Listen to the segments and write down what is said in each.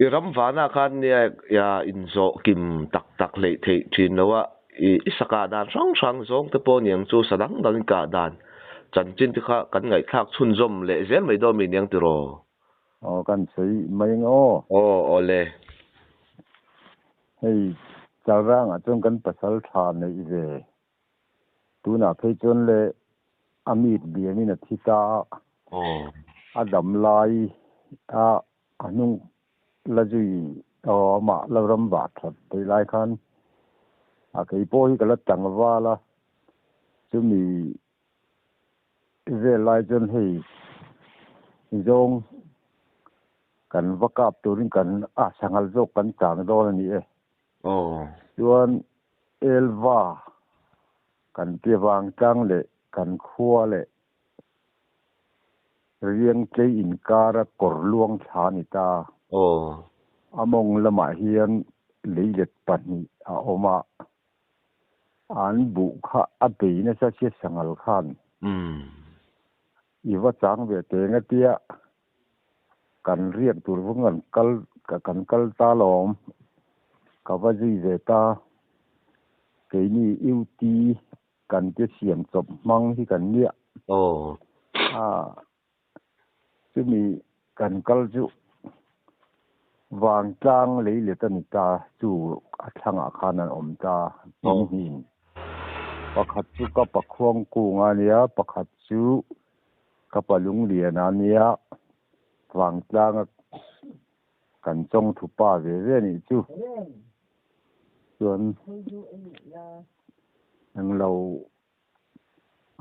iram vana khan nia ya inzo kim tak tak le the thin lowa isaka dan sang zong te po niang chu sadang dang ka dan chan chin ti kha kan ngai thak chun zom le zel mai do mi niang ti ro kan sei mai ngo ole hei charang a chung kan pasal tha nei ve tu na phei chon le amit biamin a thita adam lai a anung lajui ma lavram ba that te lai khan a kei po hi kala tang wala chumi ve lai chon hei zong kan vakap turin kan sangal zo kan chang do ni e chuan elwa kan piawang tang le kan khua le riêng cái in kara kor luang thani ta among lama hian leilet pani a oma an bu kha a beina sa che sangal khan iwa chang ve te nga tia kan riak tur vungan kan kal ta lom ka va ji ve ta ke ni uti kan te siam chop mang hi kan nia chumi kan kal chu wang tlang leilet ani ta chu a thanga khan an om ta hin pakhat chu ka pakhwang ku nga nia pakhat chu ka palung lian ania wang tlang kan chong thu pa ve ve ni chu chuan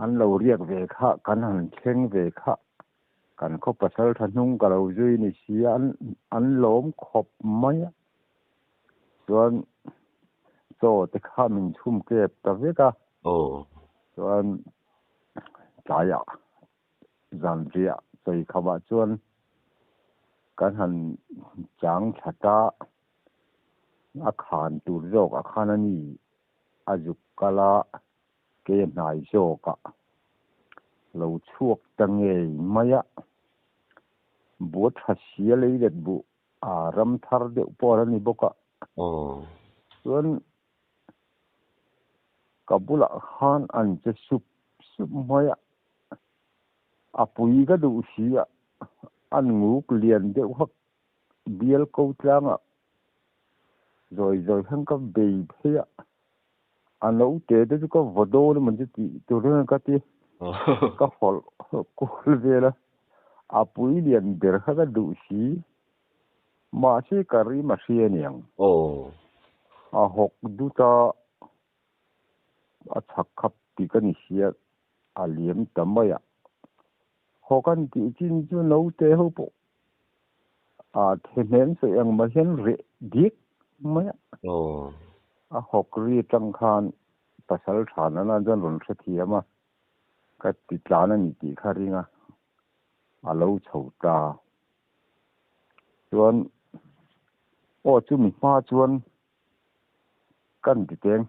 an lo riak ve kha kan han thleng ve kha kan kho pasal thanung ka lo zui ni si an lom khop mai chuan so te kha min thum ke ta ve ka chuan chaya zan ria chei khawa chuan kan han chang thata a khan tur jok a khan ani ajuk kala ke nai joka lo chuak tange maya bot hasia leilet bu ram thar de por ani boka chuan kabula khan an che sup maya apui ga du sia an nguk lian de hak bial ko tlanga rồi hang ka bei phia an lo te de ko vodo ni man ti to ren ka ti ka hol ko vela apui lian der ha ga du si ma se kari ma sia niang a hok du ta a chak khap ti ka ni sia a liam tamaya hokan ti chin chu no te ho po a thenen se ang ma hen re dik maya a hok ri tang khan pasal thana na jan ron the thiama ka ti tlana ni ti kharinga a lo chhota chuan chu mi ma chuan kan ti teng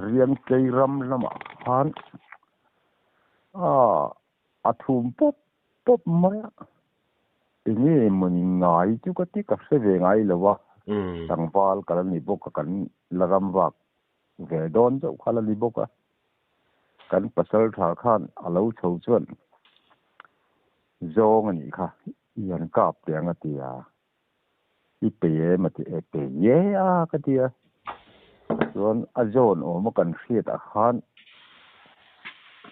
riam kei ram lama khan a thum pop maya ini muni ngai chu ka ti ka se ve ngai lawa tangwal kala ni bok kan laram wak ve don zo khala ni boka kan pasal tha khan alo chho chuan zong ani kha yan kap te anga tia I pe ma ti e pe ye a ka tia chuan a zon o mo kan hriat a khan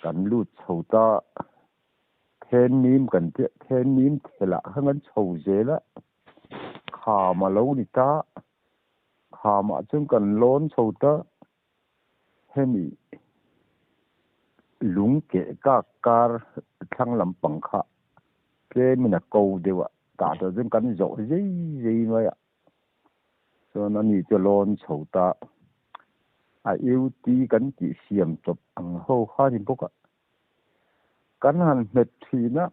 kan lut chhota then nim kan te then nim thela hangan chho zela kha ma lo ni ta kha ma chung kan lon chhota hemi lung ke ka kar thang lam pangkha ke mina ko dewa ta to jeng kan zo zai ma ya so na ni to lon chhota a eu ti kan ti siam chop ang ho ha ni boka kan han met thina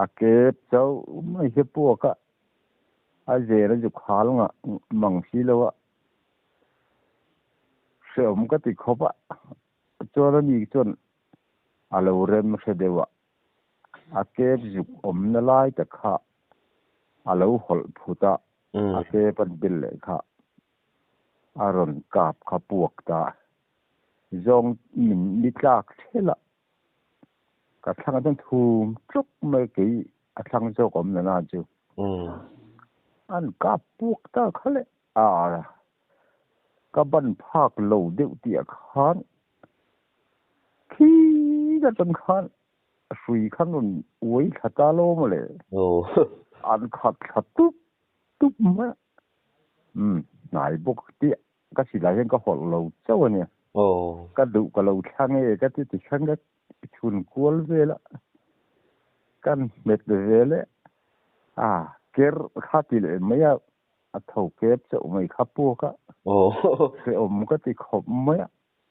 a ke chau mai he pu ka a je ra ju khal nga mang si lawa sem ka ti khopa chora ni chon alo rem se dewa a ke ju om na lai ta kha alo hol phuta ase pan bil le kha aron kap kha puak ta zong in ni tlak thela ka thang don thum chuk mai ki a thang zo kom na na chu an kap puak ta khale ka ban phak lo deuh tia khan khi da ton khan sui khan un oi khata lo ma le an khat tup tup ma nai bok tia ka si la hen ka hol lo chaw ne ka du ka lo thang e ka ti thang ka chun kol vela kan met vele ker khati le maya a thau kep che mai khapu ka ke om ka ti khop maya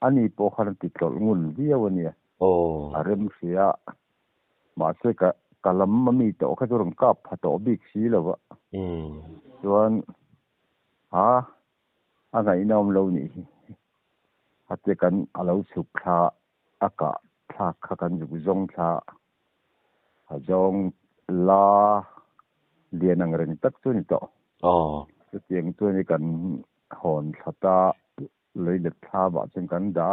ani po khan ti tol ngun viawnia arem sia ma se ka kalam mami to ka jurong kap phato bik si lawa chuan angai nom lo ni hate kan alo chuk kha aka thak kha kan ju zong tha zong la lianang ren tak tu ni to chu tiang tu ni kan hon thata lei le tha ba chen kan da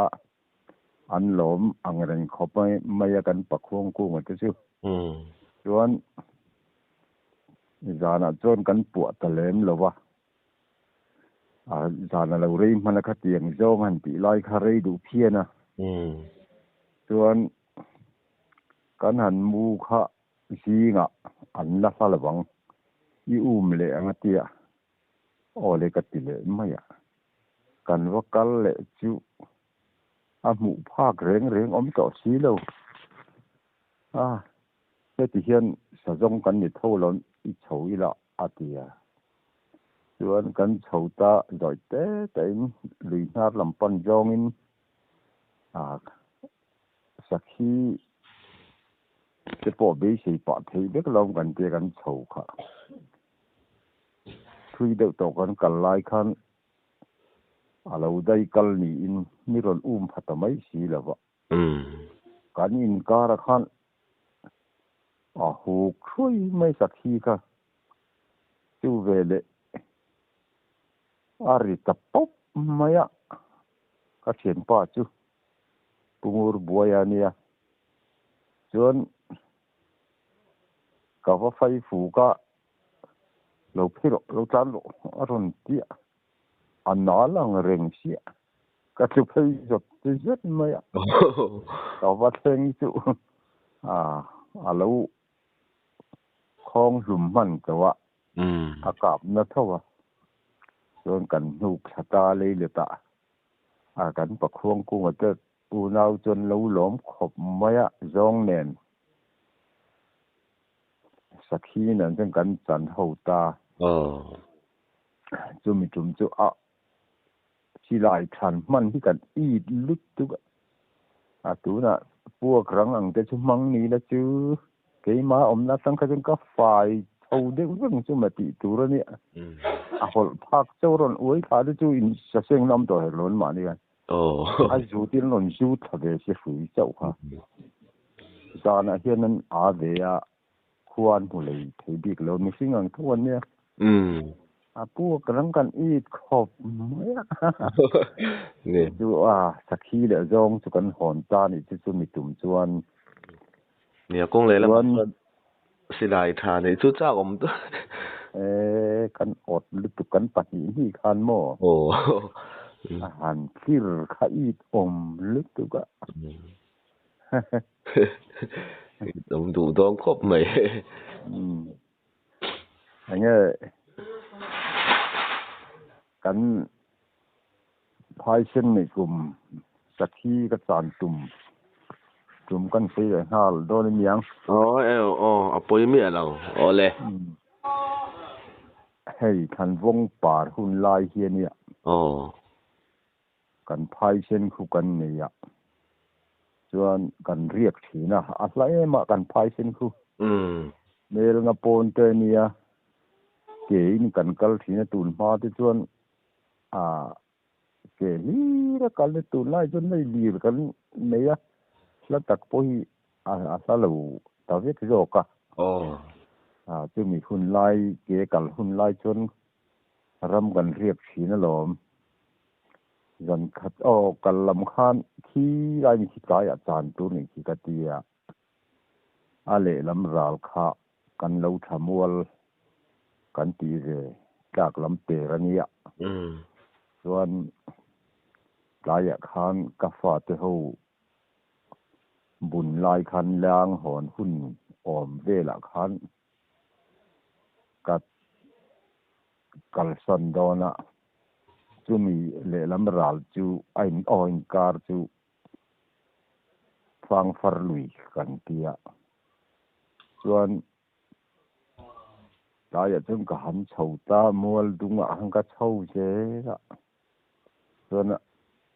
an lom ang ren khopai maya kan pakhong ku ma chu chuan zana chon kan pu ta lem lowa zana lo rei mana kha tiang zong han ti lai kha rei du phiana chuan kan han mu kha zinga an la sa lawang i le anga tia ole ka ti le maya kan wa kal le chu a mu phak reng om to si lo te ti hian sa zong kan ni tholon i chhoi la atia chuan kan chhota doi te lui nar lampan jongin sakhi te po be sei pa thei bek lom kan te kan chho kha thui de to kan kal lai khan alo dai kal ni in niron phatamai si lawa kan in kara khan hu khui mai sakhi kha chu vele ari tapop maya ka chen pa chu pungur buaya nia chuan ka va fai fu ka lo phiro lo tan lo aron tia analang reng sia ka chu phei zot zet maya ka va theng chu alo khong rum man kawa akap na thawa chuan kan nu khata le ta kan pakhong ku ma te u nau chon lo lom khop maya zong nen sakhi nan jang kan chan ho ta chu mi tum chu chi lai than man hi kan i lut tu tu na puak rang ang te chu mang ni la chu ke ma om na tang kha jang ka fai thau de wang chu ma ti tu ra ni hol phak chawron oi kha de chu in sa seng nam to lon ma ni ai zu tin lon zu thave se fui chau kha sana hian an ve ya khuan hu lei thei bik lo mi singang thuan ne pu kan kan i khop maya ne du sakhi le zong chu kan hon ta ni chu mi tum chuan nia kong le la silai tha nei chu cha om tu kan ot lu tu kan pa ni khan mo han kir kha i om lu tu ga dom du dong khop mai anh kan phai sen ni kum sakhi ka chan tum kan sei hal do ni miang apoi mi alo ole hei than vong par hun lai hian ya kan phai sen khu kan ne ya chuan kan riak thina a hlai ma kan phai sen khu mel nga pon te nia ke in kan kal thina tun ma te chuan ke hi ra kal tu lai chun nei lir kan nei la tak po hi a sa lo ta ve zo ka จะมีหุ่นไล่เกี่ยกันหุ่นไล่จนรำกันเรียกฉีนหลอมยันขัดออกกันลำคานที่ไล่มีขี้กายอาจารย์ตัวหนึ่งขี้กะเตียอะไรลำราลขากันเล่าทำวัลกันตีเรจากลำเตระเนียส่วนหลายคานกาฟาเตหูบุญลายคันล้างหอนหุ่นออมเวละคันกัดกัลสันดอนะจูมีเลลำราลจูไอ้ออยการจูฟังฟาร์ลุยกันเตียส่วนหลายจึงก็หันเฉาตามัวดุงหังก็เฉาเจ้าส่วน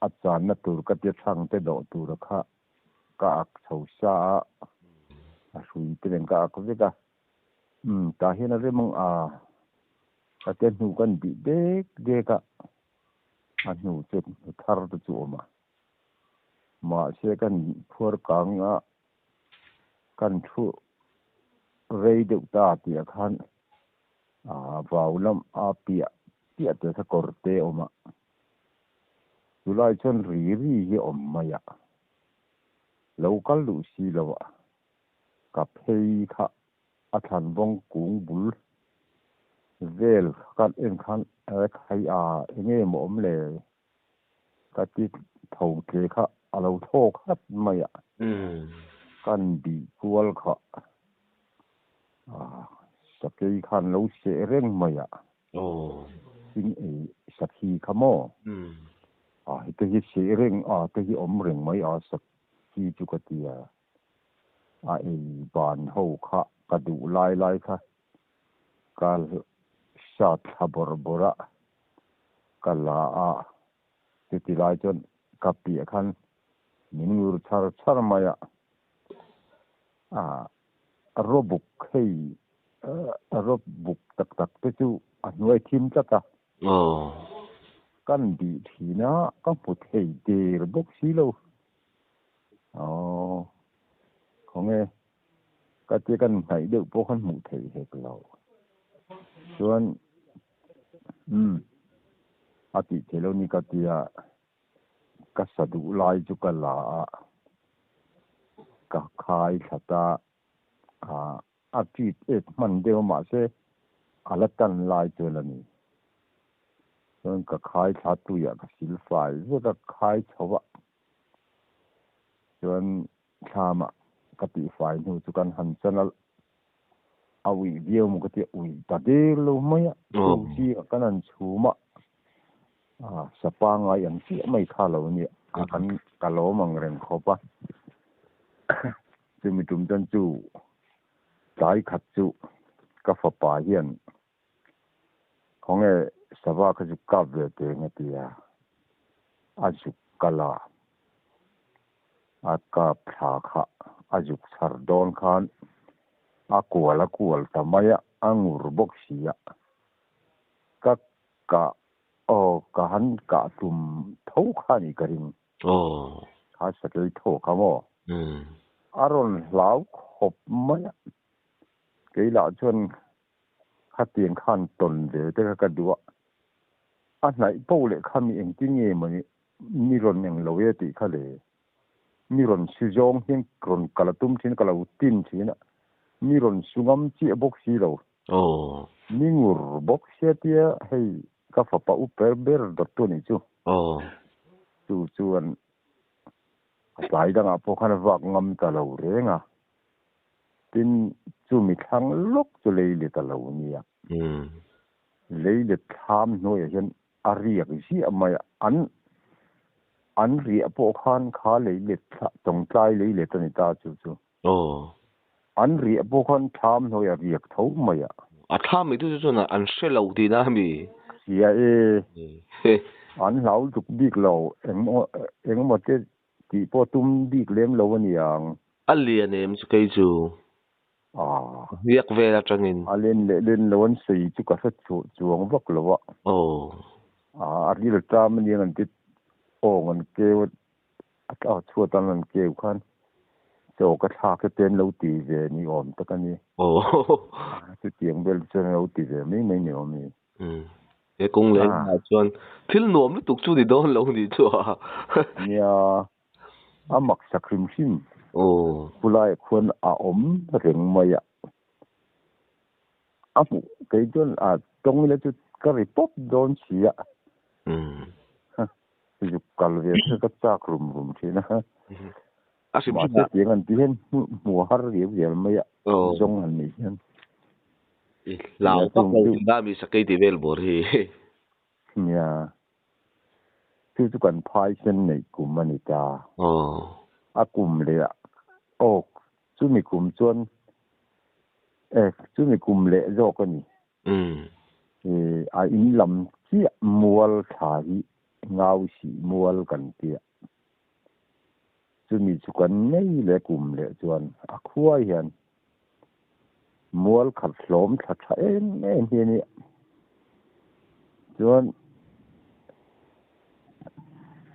อาจารย์นัตุรกเตียช่างเตดอตุรคะก็อักเฉาซาสุยเตียนก็อักเวกะตาเห็นอะไรมั่งก็เต้นหูกันบีเด็กเด็กอะอันหูจุดทาร์ตุจูมาเชื่อกันพัวกังกันทุเรย์ดุตาเตียขันวาวลำเปียเตสกอร์เตอมาสุไลชนรีเยอมมายะเราก็รู้สิแล้วว่ากับเฮยค่ะอาจารย์วงกุงบุลเวลกันเอ็นขันใครเงี้ยหมอมเลยก็ที่ทงเทค่ะเราโทษครับมายะกันดีกวลค่ะสักทีขันเราเสียเร่งมายะสิ่งสักทีขโมตัวที่เสียเร่งตัวที่อมเร่งมายะสักทีจุกเตียบานหูค่ะกระดูไล่ค่ะการชาติบระกัลลาติไลจนกับเปียขันมินยูชาร์มายะรบุกให้รบุกตักตัวจูหน่วยทีมจักกันดีทีนะก็พูดให้เดรบุกสิโลของก็จะกันไหนเดือดพวกขันหมู่ไทยให้เราส่วนอาทิตย์เทโลนี่ก็เตียก็สะดุลายจุกลาก็ขายสตาอาทิตย์มันเดียวมาเสอะไรกันลายตัวละนี่ส่วนก็ขายชาตุยก็สิลไฟส่วนก็ขายชาวะส่วนชามะกติไฟนู่จุกันหันจันเอาวิเดียวมันก็จะแต่เดี๋ยวเราไม่ชูชีกันนั่นชูมะสปางไงอย่างที่ไม่ท่าเราเนี่ยกันกะโลมังเร่งขบะจะมีจุ่มจันจูสายขัดจูกาฟป่าเฮียนของสภาพขจุกาเวเตงเตียอาจุกลาอากาพราคะอาจุกสารดอนขันกัวทำไมงูรบกเสียกะกะหันกะตุ่มทุกขันอีกริงข้าสักเลยโทขโมอารมณ์เหลาขบไม่กี่หลาชนข้าเตียงขันตนเดี๋ยวแต่กระดูกอันไหนปูเล็กข้ามีเองที่เงี้ยมันมีรอนอย่างเราเยติข้าเลยมีรอนสุจงเห็นกรนกระตุ้มชิ้นกระตุ้ตินชิ้นมีรอนสุงมจีบกสีเรามีงูบกเสียเตียให้ก็ฝาปะอุปเบอร์ดตัวนี้จูอันหลายดังพวกขันวักงำตะเราเร่งเป็นจูมีทางลกจะเลยตะเราเนี่ยเลยทำหน่วยเช่นอารียกสิไม่อันเรียพวกขันขาเลยตรงใจเลยตัวนี้ตาจูอันเรียพวกขันทำหน่วยเรียกเท่าไม่ทำไม่ดูจนอันเชลเอาดีนะมีเสียอันเราจุกบิ๊กเราเอ็งหมดที่พอตุ้มบิ๊กเลี้ยงเราวันอย่างอันเลียนมันจะเกิดจูเรียกเวลาจังอินอันเล่นเราวันสี่จุกสักจวงพวกเราอันนี้เราจำมันยังอันที่เงินเกลชั่วตอนนั้นเกลขัน cho cái thác cái tên lâu tì về ni ổn tất cả ni cái tiếng bên trên lâu tì về mấy nhiều mi cái công lên là chọn thiếu nuông nó tục chú đi đâu lâu đi chua nia mặc sakrim sim kulai khuôn rừng mây cái chuyện trong cái cái report don chỉ chụp cả về cái chắc rum chỉ na mà cái tiếng anh tiếng mùa har gì mây giống anh này lão tóc lâu đã bị sắc cái gì về bồi hi nia chú cần phai sen này cùng mình ta cùng lệ chú mình cùng chọn chú mình cùng lệ rồi cái này in làm chi mual thai ngao si mual kan tia chú mình chú cần ngay lệ cùng lệ chọn khuya hiền mual khát lom khát em hiền chọn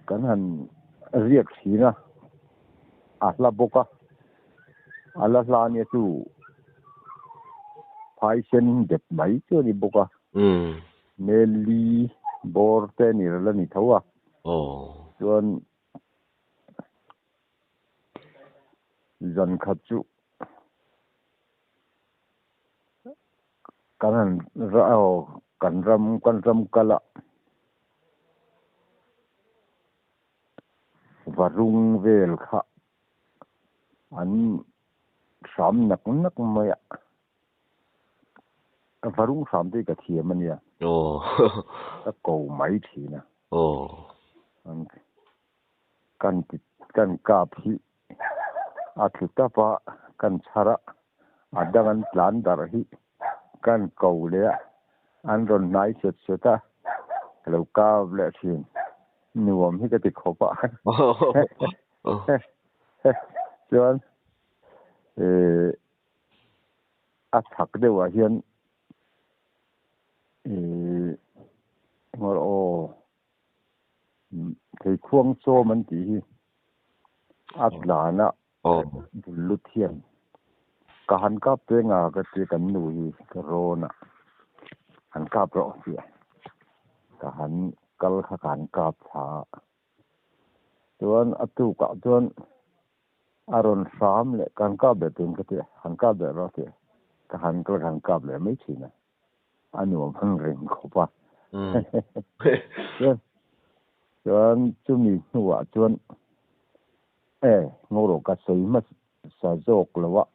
cái hành riêng gì na là boka là nia chú phai sen đẹp mấy chứ đi boka Nelly borte ni là ni thấu chọn dân khát chú cái hành rau cần răm cala và rung về khá anh sắm nắc mày và rung sắm thì cái thiệp mình ya cái cầu máy thì nè kan kapi thực ta pa kan chara adangan plan darhi kan cầu le an ron nai set ta lo ka le thin nuông hi cái khó pa chọn thắc đều là hiện ngồi cái khuôn số mình thì là na lút thiên cả hắn cáp tới ngà cái cái nuôi cái rô na hắn cáp rõ gì cả hắn cal hắn cáp thà tuan atu cả tuan aron sam le kan cáp để tìm cái hắn cáp để rõ thì cả hắn có hắn cáp để mấy chi nè anh nuông hắn rình khó pa chọn chú mình nuông chọn ngô đồ cá sấu mà sa dọc là vậy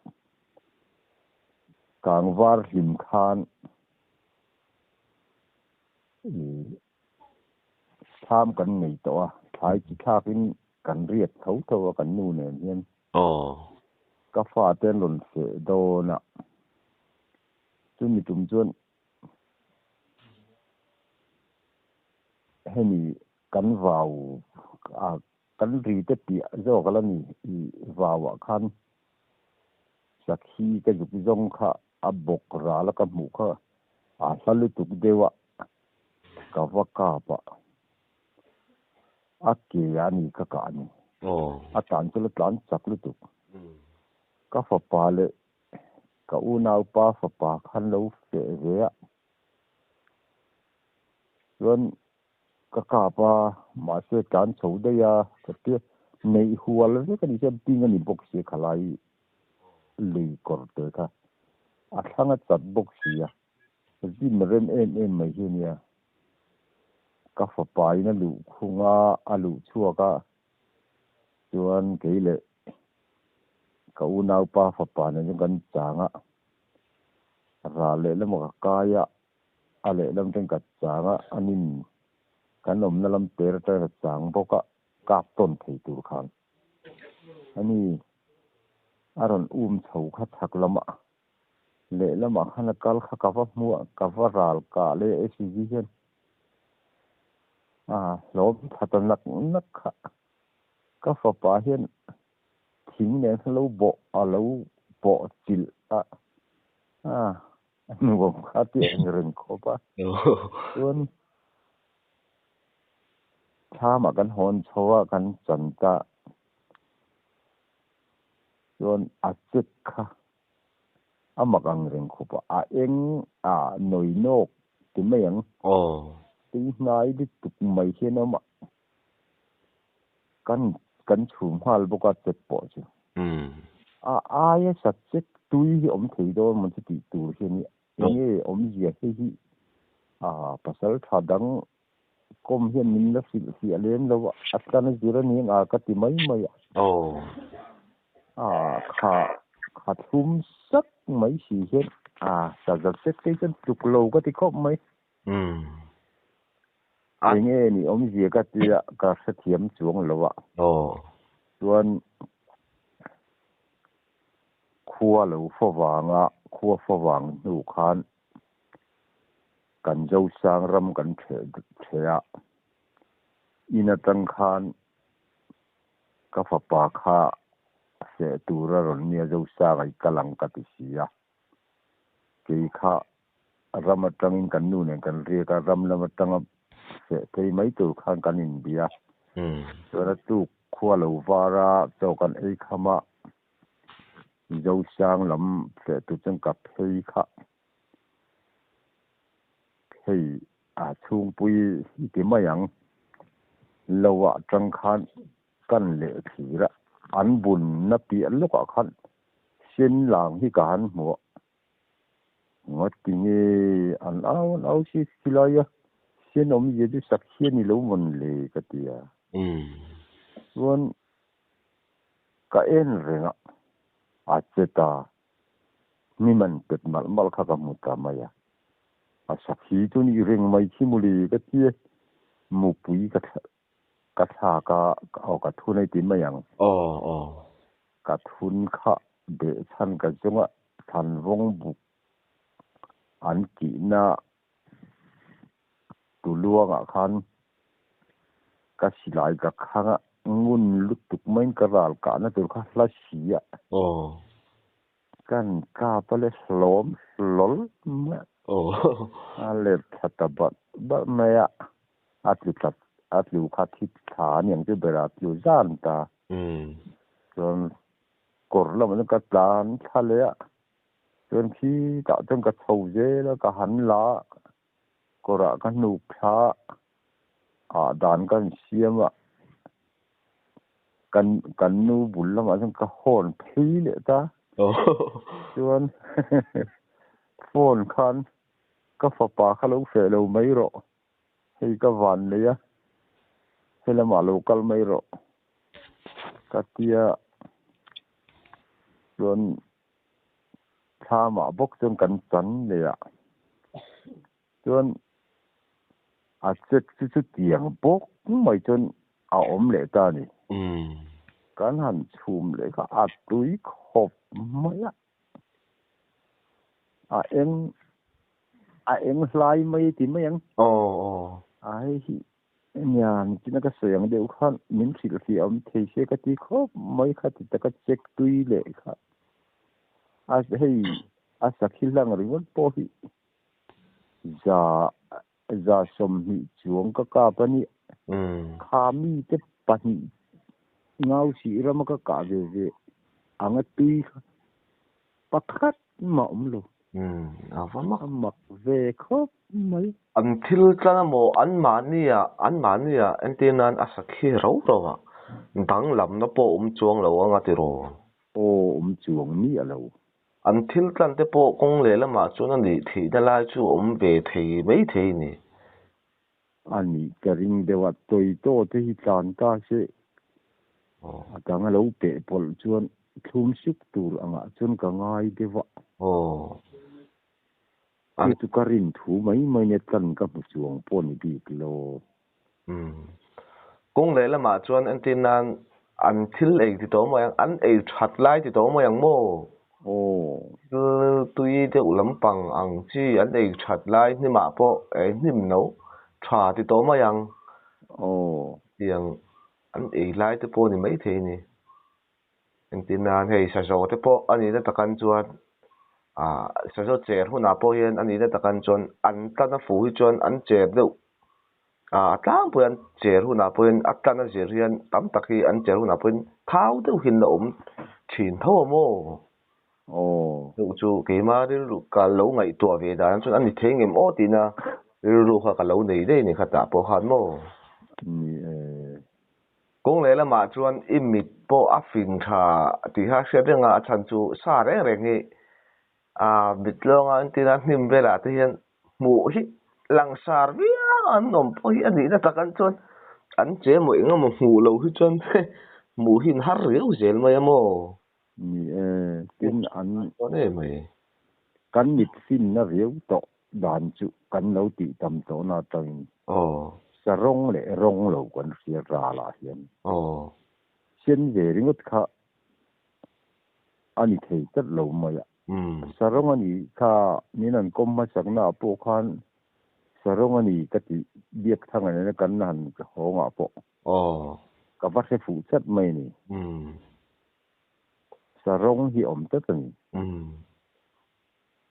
càng var lim khan tham cần nghỉ tọa thái chỉ khác in cần riết thấu cần nu nè nhiên cá pha tên luận sẽ đô nè chú mình trùng chọn hay ni cần vào cần rì tết bịa do cái là ni vào khan sắc khi cái dục dòng kha bọc ra là cái mũ kha salu tuk dewa kavaka pa kì ani cái cả ni tan cho tan sắc lu tuk ka fa pa le ka u nau pa fa pa khan lo fe ve luôn cả pa mà sẽ tan chou đây cái nei hual cái này xem tin cái box sẽ khalai lì corte ka thanga chat box ya zin ren em mai hinia ka fa pai na lu khunga alu chua ka chuan ke le ka u nau pa fa pa na gan changa ra le le mo ka ya ale lam teng ka changa anin kan nom na lam ter ter chang boka ka ton thei tur khan ani aron chou kha thak lama le lama khana kal kha ka va mu ka va ral ka le SUV hian lom thatan nak kha ka fa pa hian thing ne lo bo chil nuông khá tiện rừng khó pa luôn tha mà kan hon chowa kan chanta chuan a chet kha amak ang reng khopa a eng a noi nok ti mai ang ti nai di tuk mai hian ama kan chhum hal boka chet po chu ai sa chet tui hi om thei do man ti tur hian ni om zia hi pasal thadang kom hian min la fi alem lo atana zira ni nga ka ti mai kha thum sak mai si hian sa za set cái chân tuk lo ka ti khop mai nghe ni om zia ka ti ka sa thiam chuang lo chuan khua lo fo wang nu khan kan zo sang ram kan thea ina tang khan ka fa pa kha se tura ron nia zo sa gai kalang ka ti sia ke kha ram atang kan nu ne kan ri ka ram lam atang se ke mai tu khan kan in bia ra tu khua lo vara to kan ei khama zo sang lam se tu chang ka phei kha hei chung pui ti mayang lawa tang khan kan le thira an bun na pi an loka khan sin lang hi kan mo ngot ti nge an au si silaya sin om ye du sakhi ni lo mon le ka tia won ka en renga a cheta ni man pet mal kha ka mu ta maya a sakhi tu ni reng mai chi mu li ka tia mu pui ka tha ka thu nei ti mayang ka thun kha de chan ka junga than vong bu an ki na tu luanga khan ka silai ka khanga ngun lutuk main ka ral ka na tur kha la sia kan ka pale slom lol ma ale thata ba maya atlu kha thit tha niang te bera tu zan ta ron kor la man ka plan thale ron khi ta tang ka chou je la ka han la kora ka nu kha dan kan siama kan nu bul la ma ka hon phei le ta chuan phone khan ka fa pa kha lo fe lo mai ro hei ka van le ya hela ma local mai ro ka tia chuan tha ma bok chung kan chan le ya chuan a chet chu tiang bok mai chun a om le ta ni kan han chum le ka a tui khop mai a eng slai mai ti mai ang ai hi nyan china ka sayang deu khan min thil fi am thei se ka ti khop mai kha ti ta ka check tui le kha a hei a sakhil lang ringon po hi za som hi chuang ka pani kha mi te pani ngau si ram ka ve anga tui pakhat ma lo mak ve khop mai an thil tlana mo an mania antenan asakhi ro dang lam na po chuang lo anga ti ro chuang ni alo an thil tlan te po kong le lama chuan ani thei da lai chu ve thei mai thei ni ani karing dewa toi to te hi tlan ta se atanga lo pe pol chuan thum sik tur anga chun ka ngai dewa an tu karin thu mai ne tlan ka bu chuang pon bi kilo kong le lama chuan antenan an thil ei ti to mo yang an ei that lai ti to mo yang mo tui te ulam pang ang chi an ei that lai ni ma po nim no tha ti to ma yang yang an ei lai te po ni mai the ni antenan hei sa zo te po ani na takan chuan sa zo cher huna po hian ani na takan chuan an tana fu hi chuan an cher deuh tlang po an cher huna po hian atana cher hian tam tak hi an cher huna po thau deuh hin na chín thâu mô lúc chú cái mà đi lúc cả lâu ngày tuổi về đó cho anh đi thấy em ô tin à lúc cả lâu này đây này khát ta bỏ hẳn mô cũng lấy là mà chú anh im mít bỏ áp phình thà thì ha sẽ được ngã chân chú xa đấy rồi nghe à bịt long anh tin anh niệm về là thì hiện mù hi lang sar vía anh nằm bỏ hi anh đi ra tắc anh chọn anh chế mỗi ngày một mù lâu hi chọn mù hin har riu zel mày mô tin anh có đấy mày cắn nhịp xin nó riu to đàn chú cắn lâu tị tầm to nó tầng sa rong lệ rong lâu còn xia ra là hiện xin về đến ngất khá anh thấy rất lâu mà sa rong anh khá nên anh công mà sáng nào bộ khan sa rong anh cái gì biết thằng này nó cắn hẳn cái hồ ngã bộ các bác sẽ phụ trách mày nè sa rong thì ổn tất rồi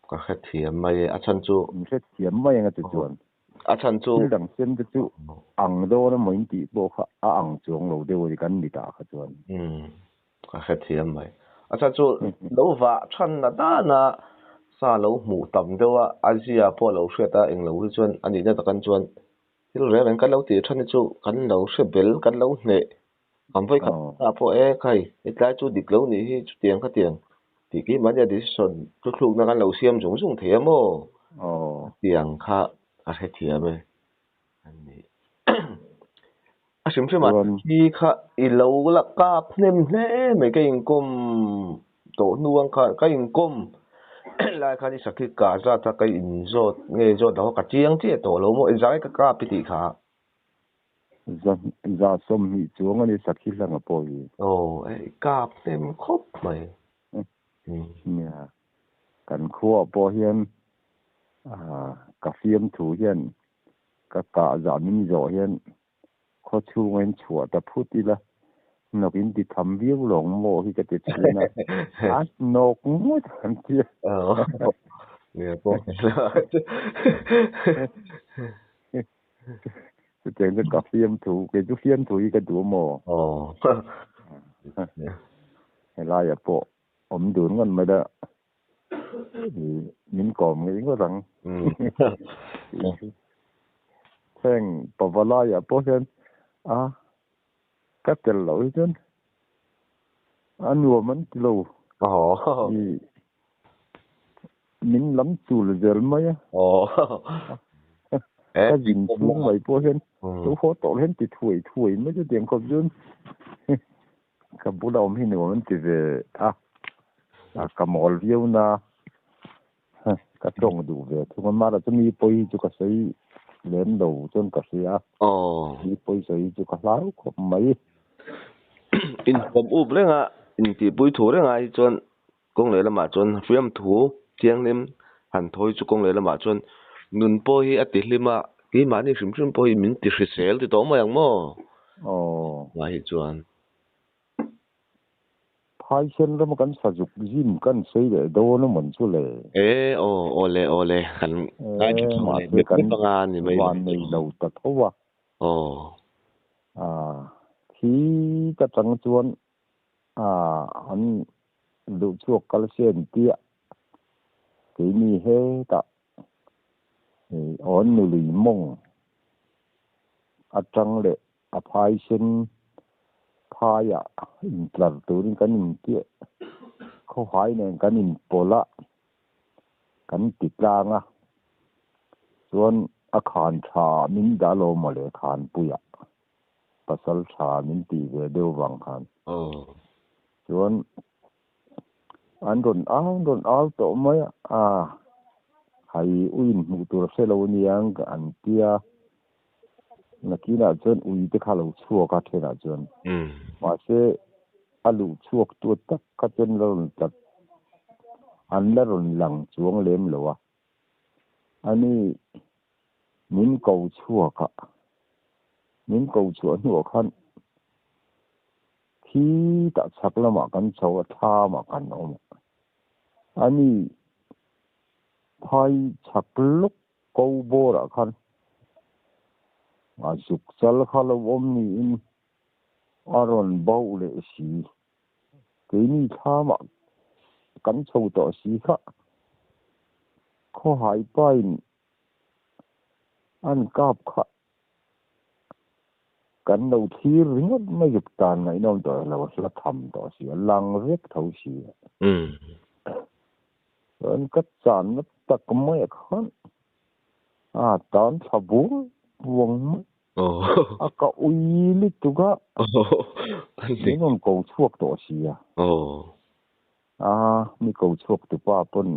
các khách thiểm mày à chân chú khách thiểm mày ngay từ chuẩn à chân chú đằng xem cái chú ăn đồ nó mới đi bộ khá ăn chuồng lâu đều thì cắn đi ta cái chuẩn các khách thiểm mày à chân chú lâu vạ chân là ta na sa lâu mù tầm đâu à Asia po lâu xe ta anh lâu chuẩn anh đi ra ta cắn chuẩn thì lúc đấy cắn lâu thì chân chú cắn lâu xe bel cắn lâu nè không phải à po cái cái chú địch lâu này chú tiền cái tiền thì cái mà giờ decision lúc nó cắn lâu xiêm chúng dùng thế mô tiền khá các khách thiểm mày xem mà khi khá lâu là cáp nem thế mấy cái income tổ nuông khá cái income lại khá đi sắc cái cả ra ta cái inzo nghe zo đó cả chiang chứ tổ lâu mỗi giải cái cáp bị khá ra xôm hi chuông anh sắc khi là ngọc bồi cáp nem khóc mày cần khua bò hiền cà phim thủ hiền cả giảm mình rõ hiền khó chú nguyên chùa tập phút đi là nó cũng đi thăm viếng lòng mộ khi cái chuyện này nó cũng mất thằng kia nghe bố cái chuyện cái phim thủ cái chú phim thủ cái đủ mộ hay là ya bộ ông đường ngon mà đó thì mình còn nghĩ có rằng thằng bà vợ la ya bộ hen các cái lỗi chứ anh nuôi mình lâu thì mình lắm chủ là giờ mấy cái gì cũng vậy bộ hen số phố tổ hen thì thổi mấy cái tiền không chứ cái bữa đầu mình nuôi mình thì về cái mồi viêu na cái trồng đủ về thì mà là chúng mi bơi cho cái sấy lên đầu cho cái sấy mi bơi sấy cho cái láo không mấy in phẩm úp lên in thì bơi thua lên chọn công nghệ là mà chọn phim thua tiếng nem hẳn thôi cho công nghệ là mà chọn nun bơi ở tỉnh lima cái mà này xem bơi mình thì sẽ sell thì đó mà yang mo mà hi chọn hai chân nó mà cần sử dụng gym cần xây để đâu nó mình chú lệ ole cần cái mà biết cần phương án thì mấy hoàn này đầu tật thôi khi cái trắng chuan anh lựa chọn calcium tia cái này hết ta anh nuôi mông trắng lệ phai sen phai là từ những cái này tiaเขาหายเนี่ยกันอินโปละกันติดลางส่วนอาคารชามินดาโลมาเลยคานปุยปัสสาวะชามินตีเวเดววังคานส่วนอันโดนอ้าวตัวไม่ให้อุ้ยมุตัวเซลล์นี่ยังอันเดียนักกีฬาจนอุ้ยที่เขาลูกชั่วกันเท่านั้นจนว่าเสอาลูกชั่วตัวตักก็จนเราจัดอันละรุนหลังช่วงเล่มหรอวะอันนี้มิ้นเก่าชั่วค่ะมิ้นเก่าชั่วหัวขั้นที่ตัดชักละมากันชาวท่ามากันเอาอันนี้พายชักลุกเก่าโบราณขั้นสุกสัลขะละวมนี่อารอนเบาเลยสิเก ni tha ma kan chho to si kha kho hai pain an kap kha kan lo thir ringot mai dục tan ngai nom to la la tham to si lang rek thau si an kat chan mất tak mai khan tan sabu buông ka ui li tu ga ni non ko chuak to si mi ko chuak tu pa pon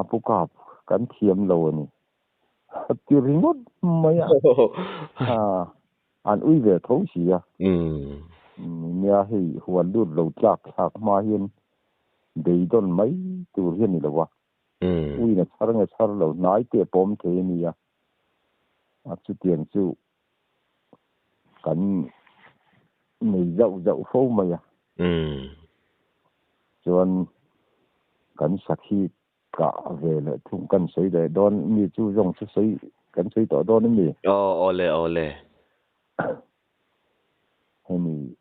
pu ka kan thiam lo ni ti ringot mai an ui về thấu si nya hi huan lut lo tlak ma hian dei don mai tu hian ni lo wa ui na char lo nai te pom the ni chu tiền chu kan nei dậu phô mai chuan kan sakhi ka về le thung kan sei de don mi chu rong chu sei kan sei to don mi ole hemi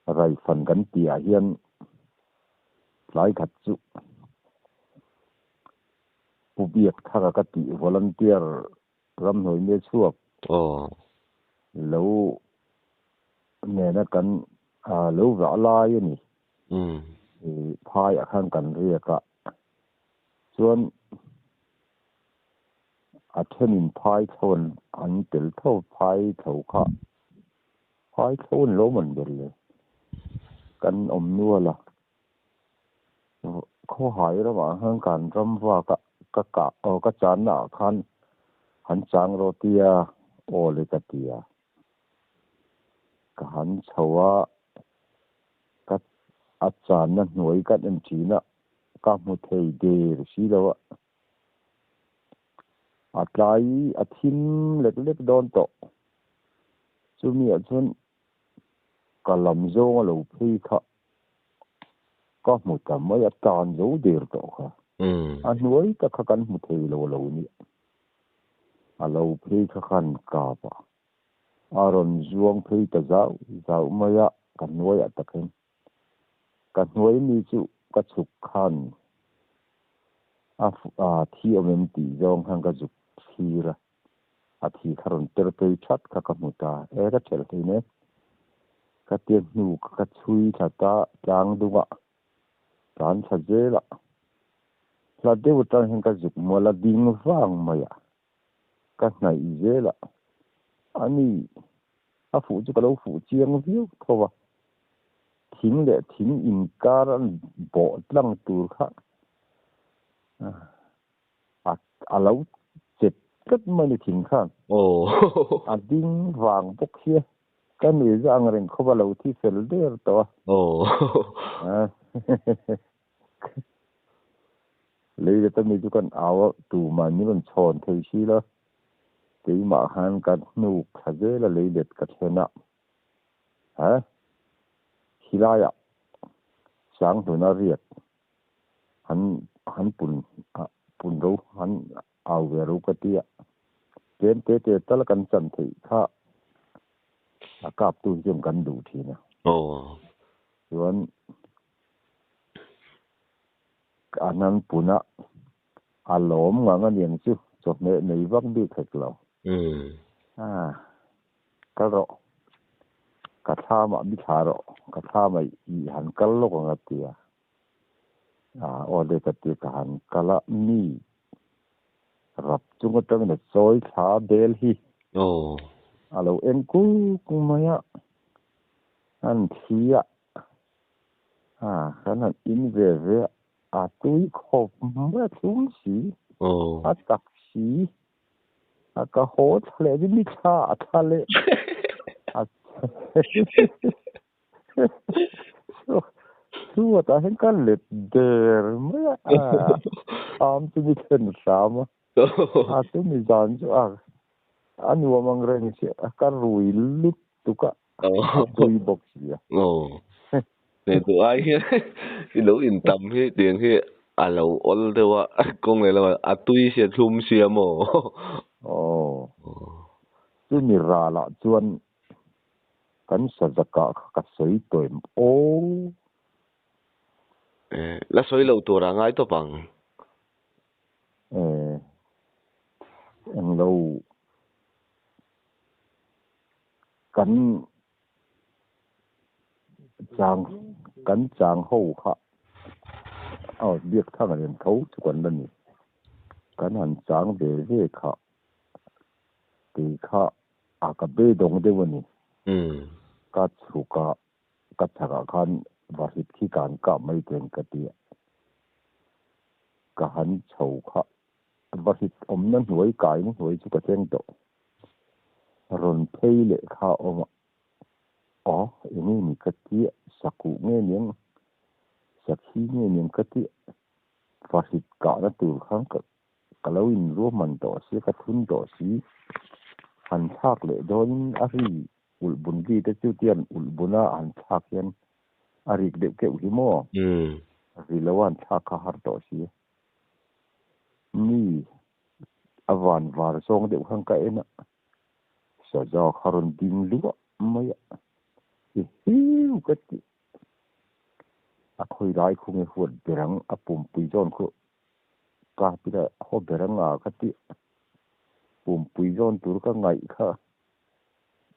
rai fan kan tia hian lai khat chu pu biak thara ka ti volunteer ram noi me chuak lo ne na kan lo ra lai ni phai akhan kan ria ka chuan thenin phai thon an tel tho phai tho kha phai thon lo man bel le kan nuala kho hai ra ma han kan ram wa ka chan na khan han chang ro tia ole ka tia ka han chawa ka chan na noi ka en china ka mu thei de si lo atlai athim lek don to chumi achun kalam zo lo phi kha ka mu ta mai atan zo der to kha noi ka kan mu thei lo ni alo phi kha khan ka pa aron zuang phi ta zau maya kan noi atakin kan noi ni chu ka chuk khan thi omem ti zong hang ka juk thira thi kharon ter pe chat ka kamuta ka tel ne ka tian nu ka chui thata tang duwa tan sajela la dewu tan hang ka juk mola ding wang maya ka nai zela ani fu chu ka lo fu chiang viu thowa thing in karan bo tlang tur kha alo chet kat mani thing khan ding wang bok hia kan ni jang ren khoba lo thi fel der to le ta mi chu kan aw tu ma ni ron chon thei si la ti ma han kan nu khaje la le let ka thena hilaya sang tu na riat han pun ro han aw ve ro ka tia ten te tal kan chan thei kha akap tu jem kan du thi na chuan anan puna alom nga niang chu chok ne nei wak bi thek lo ka ro ka tha ma mi tha ro ka tha mai I han kal lo nga tia ode ka ti ka han kala ni rap chung tang na choi tha bel hi alo en ku maya an thia kan in ve tui khop ma chung si tak si ka ho thale bi mi tha thale tu ta hen kan le der ma tu mi chen sama tu mi jan chu anu mang ren si ka rui lut tu ka tui box ya ne tu ai hi lo in tam hi tiang hi alo ol de wa kong le la tui se thum sia mo tu mi ra la chuan kan sa zaka ka soi toim o la soi lo tu ra ngai to pang ang lo kan chang ho kha biết thằng này thấu chứ còn lần này cái hắn chang về kha thì kha cái bê đồng đấy vậy cái chủ cái thằng khan và hít khí can cả mấy tiền cái gì cái hắn chầu kha và hít nên nuôi cái nuôi chứ cái chuyện đó rồi thấy lệ kha ini ni cái gì saku nghe những sakhi nghe những cái gì và hít cả nó từ kháng kalau in ruo man to si ka thun to si han thak le don ari ul bun gi te chu tian ul buna an thak yan ari de ke hi mo ri lawan thak ka har to si ni avan var song de khang ka ena sa ja kharon ding lu mai hi ka ti a khoi rai khung e huat berang apum pui jon ko ka pira ho berang a ka ti pum pui jon tur ka ngai kha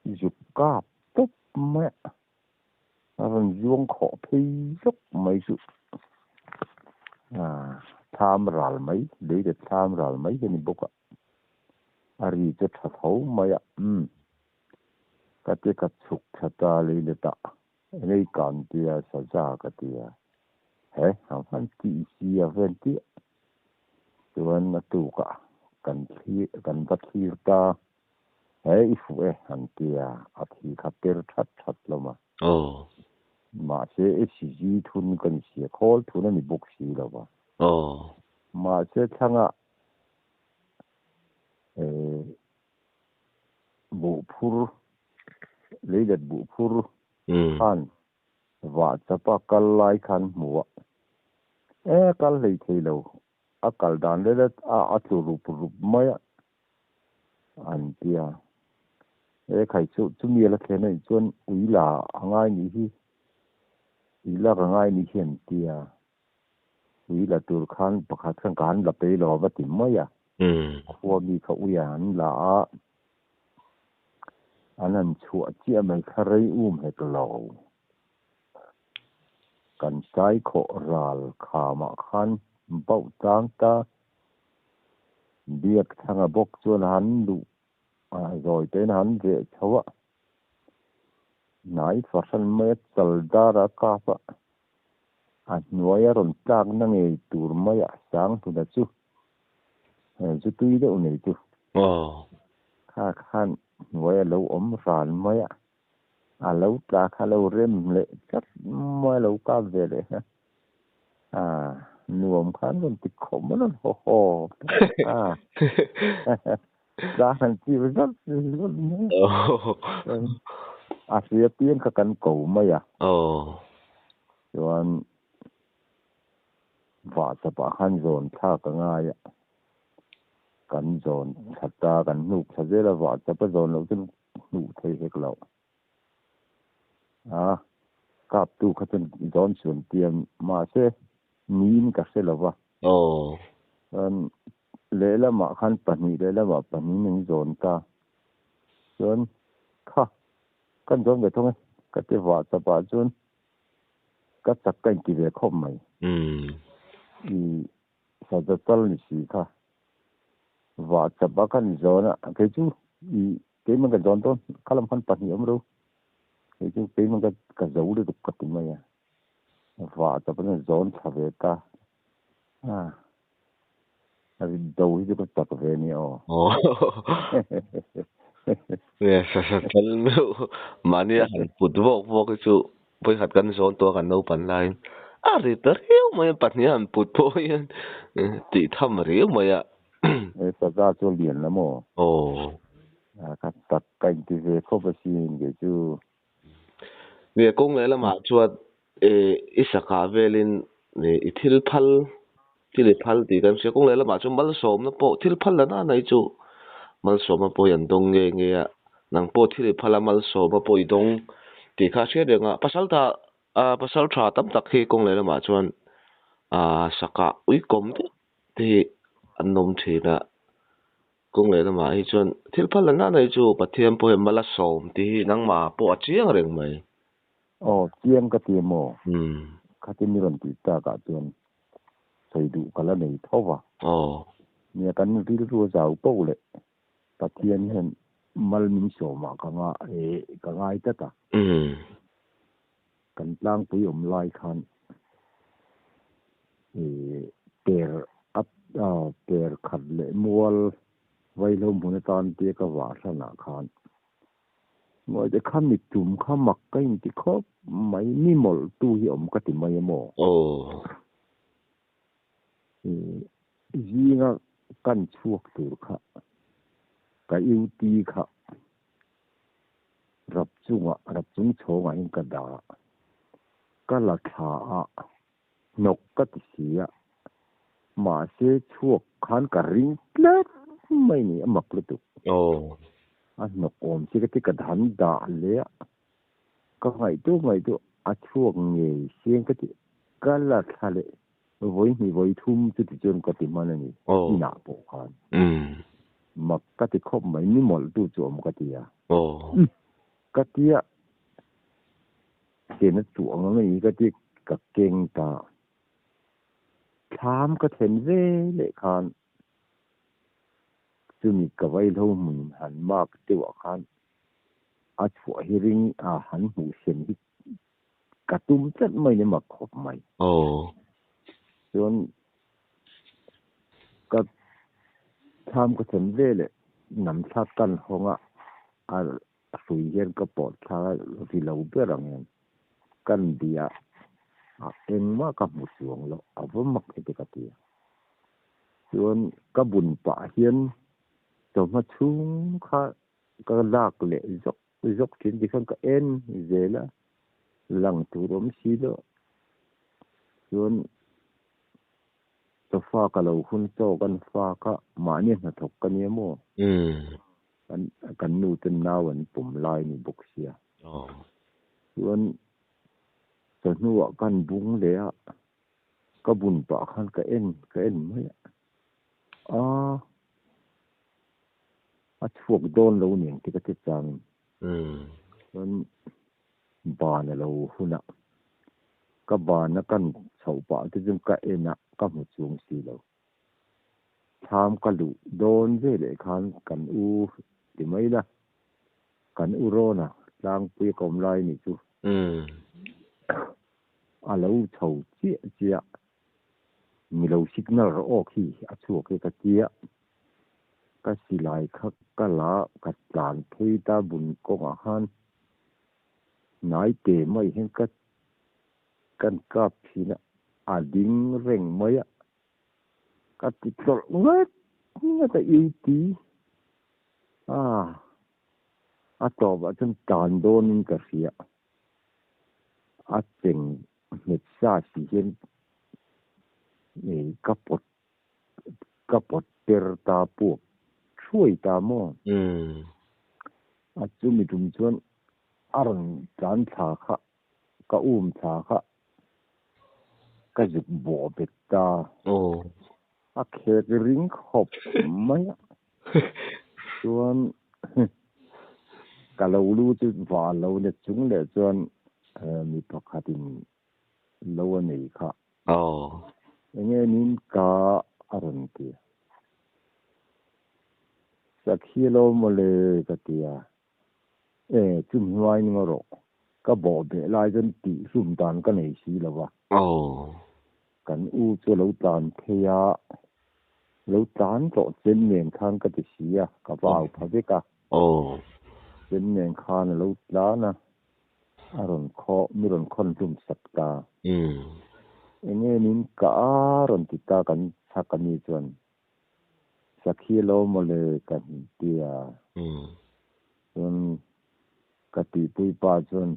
dục ka túp mẹ rồi vuông khó phi rất mấy sự tham rալ mấy để tham rալ mấy cái này bốc ari cho thật hấu mày cái sụt thật ta lấy được ta lấy còn tia sa ra cái tia hè không phải chỉ xia ven tia rồi nó tụ cả cần bắt khi ta hey ifu han tia athi khaper that lo ma se ji thun kan si khol thun ni buk si lo ba ma se thanga bu phur leidat bu phur khan wa chapa kal lai khan mu kal lei thei lo akal dan le a tu rup maya an tia khai chu mi la khe nei chuan ui la angai ni hi ila ka ngai ni hian tia ui la tur khan pakhat khan kan la pe lo ba ti maya khuwa mi kha uyan la anan chu chia mai kharei he lo kan sai kho ral kha ma khan bau tang ta biak thanga bok chuan han lu rồi tới hắn về cháu ạ nãy phát sinh mấy chal đa ra cả ạ nuôi rồi chắc năng nghề tour mấy sáng tu đã chú tuy đâu này chú khan nuôi lâu phàn mấy lâu ta khá lâu rem lệ chắc mấy lâu cả về đấy nuông khan còn tích khổ mà nó ho ra hành chi rất Asia tiên ka kan ko maya rồi và tập han zone tha ka nga ya kan zone thata kan nu thaje la wa tập zone lo tin nu thei hek lo kap tu khaten zone sun tiam ma se min ka se lo wa lẽ là mà khăn pani lẽ là mà pani những zone ta zone kha kan zone về thôi cái thế vợ tập zone cái tập cái gì về không mày sao cho tao đi xí kha vợ tập kan zone cái chú cái mình cái zone đó cái làm khăn pani ông đâu cái chú cái mình cái dấu để được cái mày vợ tập cái zone sao về ta đâu chứ có tập về nhiều nè sa lu mà nè han put vok cái chu bây hạt kan zon to kan no pan lai ri tar hiu mai pan ni han put po yan ti tham riu mai sa ra cho liền lắm mồ các tập cảnh thì về không có gì để chu nè công lại là mà chuột isaka velin nè ithil phal thil phal ti kan se kong le la ma chu mal som na po thil phal la na nai chu mal som po yan dong nge nang po thil phal mal som po i dong ti kha che de nga pasal tha tam tak hi kong le la ma chuan saka ui kom te an nom thina kong le la ma hi chuan thil phal na nei chu pathian po mala som ti nang ma po chiang reng mai chiang ka ti mo khati mi ron ti ta ka chuan sei du kala nei thowa nia kan ri ru zau po le pathian hen mal min so ma ka nga ka ngai ta ta kan tlang pui lai khan per per khat le mual vai lo mun tan te ka wa sana khan ngoi de kham mi tum kham mak kai ti khop mai ni mol tu hi ka ti mai mo ji nga kan chuak tur kha ka yu ti kha rap chung chonga in ka da ka la tha nok ka ti sia ma se chuak khan ka ring plat mai ni amak lu tu nok om chi ka ti ka dhan da le ka ngai tu a chuak nge sieng ka ti ka la tha le voi thum chu ti jon ka ti man ni na po khan mak ka ti khop mai ni mol tu chom ka ti ya ka ti ya ke na chuang ngai ka ti ka keng ta tham ka then ve le khan chu mi ka vai lo mun han mak ti wa khan a chu hiring a han hu sen hi ka tum chat mai ne mak khop mai chuan ka tham ka then ve le nam tha kan honga a sui yen ka pot tha ri lo be rang kan dia eng ma ka mu suang lo avom mak te ka ti chuan ka bun pa hian to ma chung kha ka lak le zok tin di khan ka en zela lang tu rom si lo chuan to fa ka lo hun to kan fa ka ma ni na thok ka ni mo kan nu ten nawan pum lai ni buk sia chuan to nuwa kan bung le ka bun pa khan ka en mai a chuak don lo ning ti ka ti chang chuan ban lo huna ka ban na kan chho pa ti jum ka ena ka mu chung si lo tham ka lu don ve le khan kan u ti mai la kan u ro na lang pi kom lai ni chu a lo chho chia mi lo signal ro ok hi a chuak ke ka chia ka silai khak ka la ka tlan thui ta bun ko nga han nai te mai hen ka kan ka phina a ding reng mai ka ti tol ngat ta yu ti a to ba chen tan don in ka sia a cheng met sa si hen ni ka pot ter ta pu chui ta mo a chu mi dum chuan aron chan tha kha ka tha kha ka juk bo bet ta a khe ring khop mai chuan ka lo lu chu wa lo le chung le chuan mi pakhatin lo nei kha nge nin ka aron ti sakhilo mole ka tia chum huai ni ngoro ka bo be lai jan ti sum dan ka nei si lawa kan u chu lo tan theya lo tan to chen nen khang ka ti sia ka bau pha be ka chen nen khan lo la na aron kho mi ron khon tum sakta nge nin ka ron ti ta kan sakani chuan sakhilo mole kan tia ka ti pui pa chuan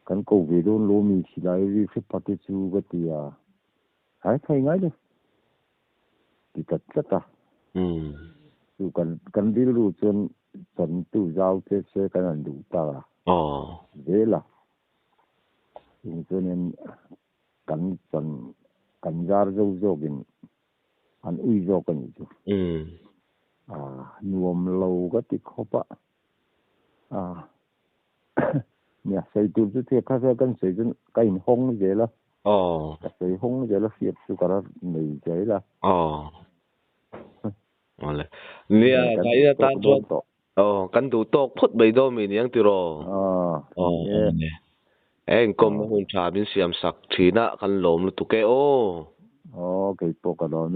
kan ko ve don lo mi silai ri se pati chu ga tia hai thai ngai de ti tat ta chu kan dil ru chuan chan tu zau te se kan an du ta về là cho nên cần cần ra dâu dâu an ui dâu cái gì nuông lâu cái tí khóc nè xây tụi tôi thấy các cái xây dựng cái hông vậy là xây hông vậy là phiệt tôi cả này vậy là ole nia cái ta cho kan du tok phut bei do mi niang tiro en kom hun cha bin siam sak thina kan lom lu tu ke cái bộ cái đó